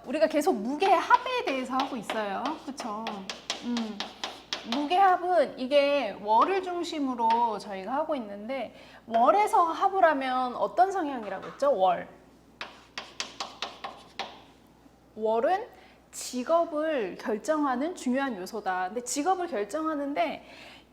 우리가 계속 무게합에 대해서 하고 있어요. 그쵸? 무게합은 이게 월을 중심으로 저희가 하고 있는데, 월에서 합을 하면 어떤 성향이라고 했죠? 월은 직업을 결정하는 중요한 요소다. 근데 직업을 결정하는데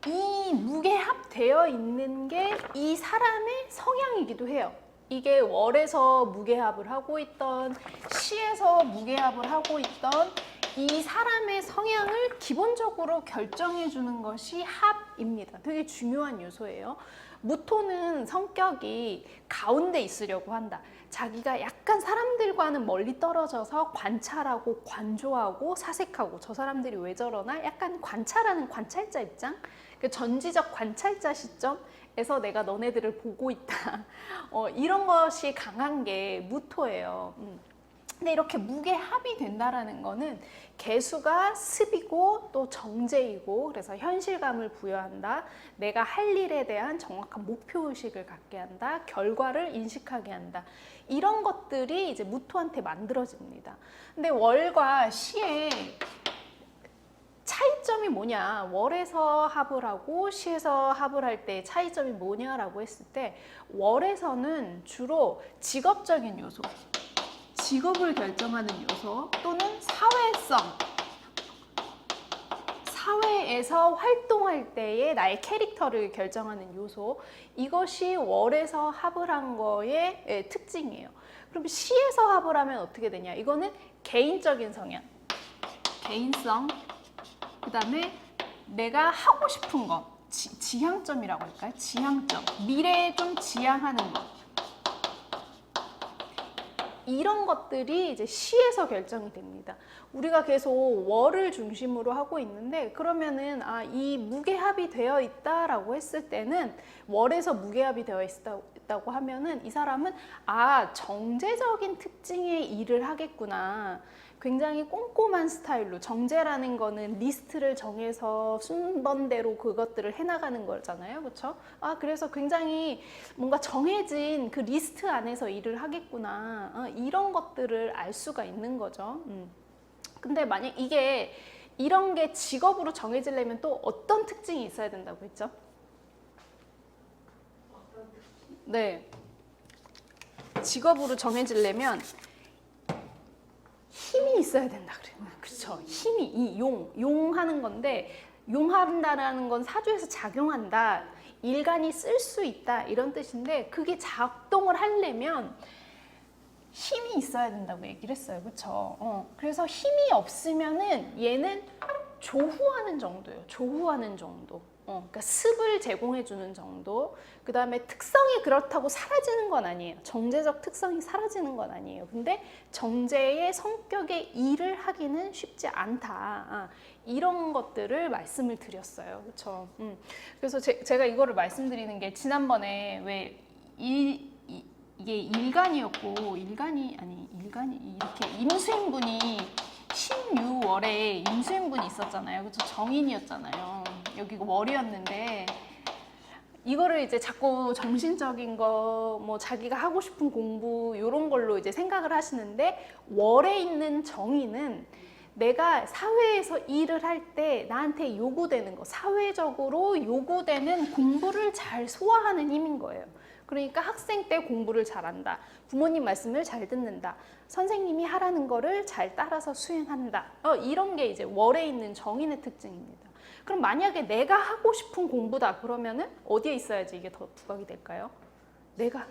이 무게합되어 있는 게 이 사람의 성향이기도 해요. 이게 월에서 무게합을 하고 있던, 시에서 무게합을 하고 있던 이 사람의 성향을 기본적으로 결정해 주는 것이 합입니다. 되게 중요한 요소예요. 무토는 성격이 가운데 있으려고 한다. 자기가 약간 사람들과는 멀리 떨어져서 관찰하고 관조하고 사색하고, 저 사람들이 왜 저러나 약간 관찰하는 관찰자 입장, 그 전지적 관찰자 시점에서 내가 너네들을 보고 있다. 이런 것이 강한 게 무토예요. 근데 이렇게 무게합이 된다라는 거는 개수가 습이고 또 정제이고, 그래서 현실감을 부여한다. 내가 할 일에 대한 정확한 목표의식을 갖게 한다. 결과를 인식하게 한다. 이런 것들이 이제 무토한테 만들어집니다. 근데 월과 시의 차이점이 뭐냐, 월에서 합을 하고 시에서 합을 할 때 차이점이 뭐냐라고 했을 때, 월에서는 주로 직업적인 요소, 직업을 결정하는 요소 또는 사회성, 사회에서 활동할 때의 나의 캐릭터를 결정하는 요소, 이것이 월에서 합을 한 거의 특징이에요. 그럼 시에서 합을 하면 어떻게 되냐, 이거는 개인적인 성향, 개인성, 그 다음에 내가 하고 싶은 것, 지향점이라고 할까요? 지향점, 미래에 좀 지향하는 것, 이런 것들이 이제 시에서 결정이 됩니다. 우리가 계속 월을 중심으로 하고 있는데, 그러면은 이 무게합이 되어 있다라고 했을 때는, 월에서 무게합이 되어 있다고 하면은 이 사람은 정제적인 특징의 일을 하겠구나. 굉장히 꼼꼼한 스타일로, 정제라는 거는 리스트를 정해서 순번대로 그것들을 해나가는 거잖아요. 그렇죠? 그래서 굉장히 뭔가 정해진 그 리스트 안에서 일을 하겠구나. 이런 것들을 알 수가 있는 거죠. 근데 만약 이게 이런 게 직업으로 정해지려면 또 어떤 특징이 있어야 된다고 했죠? 네. 직업으로 정해지려면 힘이 있어야 된다 그래요. 그렇죠. 힘이, 이 용하는 건데, 용한다라는 건 사주에서 작용한다, 일간이 쓸 수 있다, 이런 뜻인데, 그게 작동을 하려면 힘이 있어야 된다고 얘기를 했어요. 그렇죠. 그래서 힘이 없으면은 얘는 조후하는 정도예요. 조후하는 정도. 그러니까 습을 제공해 주는 정도. 그 다음에 특성이 그렇다고 사라지는 건 아니에요. 정제적 특성이 사라지는 건 아니에요. 근데 정제의 성격의 일을 하기는 쉽지 않다. 이런 것들을 말씀을 드렸어요. 그렇죠. 그래서 제가 이거를 말씀드리는 게, 지난번에 왜 이게 일간이었고, 일간이 이렇게 임수인분이 16월에 임수인분이 있었잖아요. 그래서 정인이었잖아요. 여기가 월이었는데, 이거를 이제 자꾸 정신적인 거, 뭐 자기가 하고 싶은 공부, 이런 걸로 이제 생각을 하시는데, 월에 있는 정인은 내가 사회에서 일을 할 때 나한테 요구되는 거, 사회적으로 요구되는 공부를 잘 소화하는 힘인 거예요. 그러니까 학생 때 공부를 잘한다, 부모님 말씀을 잘 듣는다, 선생님이 하라는 거를 잘 따라서 수행한다, 이런 게 이제 월에 있는 정인의 특징입니다. 그럼 만약에 내가 하고 싶은 공부다 그러면은 어디에 있어야지 이게 더 부각이 될까요? 내가,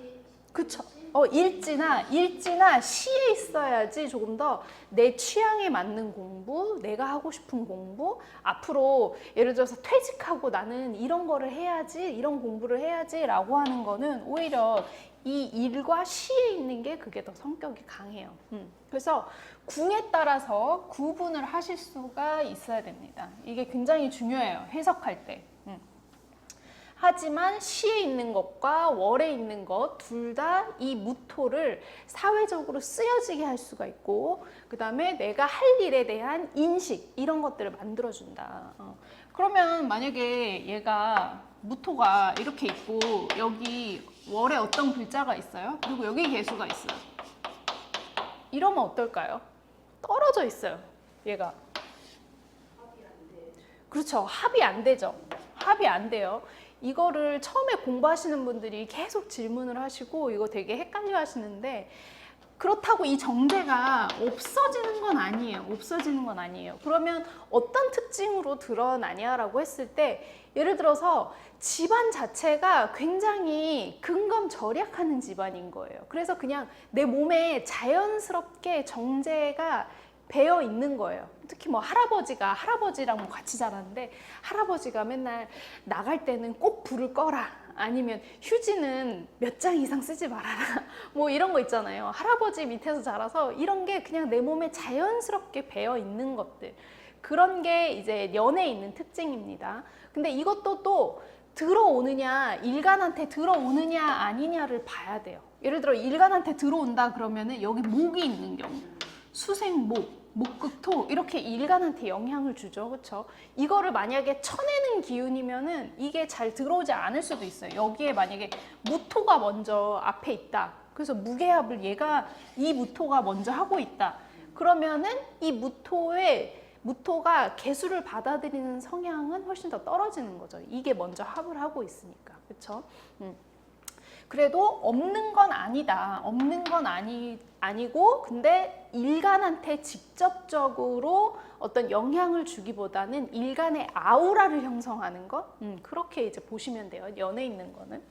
그쵸? 일지나 시에 있어야지 조금 더 내 취향에 맞는 공부, 내가 하고 싶은 공부, 앞으로 예를 들어서 퇴직하고 나는 이런 거를 해야지, 이런 공부를 해야지 라고 하는 거는 오히려 이 일과 시에 있는 게 그게 더 성격이 강해요. 그래서 궁에 따라서 구분을 하실 수가 있어야 됩니다. 이게 굉장히 중요해요, 해석할 때. 하지만 시에 있는 것과 월에 있는 것 둘 다 이 무토를 사회적으로 쓰여지게 할 수가 있고, 그 다음에 내가 할 일에 대한 인식, 이런 것들을 만들어준다. 그러면 만약에 얘가 무토가 이렇게 있고 여기 월에 어떤 글자가 있어요? 그리고 여기 개수가 있어요. 이러면 어떨까요? 떨어져 있어요. 얘가. 그렇죠. 합이 안 되죠. 합이 안 돼요. 이거를 처음에 공부하시는 분들이 계속 질문을 하시고 이거 되게 헷갈려 하시는데, 그렇다고 이 정제가 없어지는 건 아니에요. 없어지는 건 아니에요. 그러면 어떤 특징으로 드러나냐라고 했을 때, 예를 들어서 집안 자체가 굉장히 근검절약하는 집안인 거예요. 그래서 그냥 내 몸에 자연스럽게 정제가 배어 있는 거예요. 특히 뭐 할아버지랑 뭐 같이 자라는데, 할아버지가 맨날 나갈 때는 꼭 불을 꺼라, 아니면 휴지는 몇 장 이상 쓰지 말아라, 뭐 이런 거 있잖아요. 할아버지 밑에서 자라서 이런 게 그냥 내 몸에 자연스럽게 배어 있는 것들, 그런 게 이제 연에 있는 특징입니다. 근데 이것도 또 들어오느냐, 일간한테 들어오느냐 아니냐를 봐야 돼요. 예를 들어 일간한테 들어온다 그러면은 여기 목이 있는 경우, 수생목, 목극토, 이렇게 일간한테 영향을 주죠. 그렇죠? 이거를 만약에 쳐내는 기운이면은 이게 잘 들어오지 않을 수도 있어요. 여기에 만약에 무토가 먼저 앞에 있다. 그래서 무게합을 얘가 이 무토가 먼저 하고 있다. 그러면은 이 무토가 개수를 받아들이는 성향은 훨씬 더 떨어지는 거죠. 이게 먼저 합을 하고 있으니까. 그렇죠? 그래도 없는 건 아니다. 없는 건 아니고, 근데 일간한테 직접적으로 어떤 영향을 주기보다는 일간의 아우라를 형성하는 것, 그렇게 이제 보시면 돼요. 연에 있는 거는.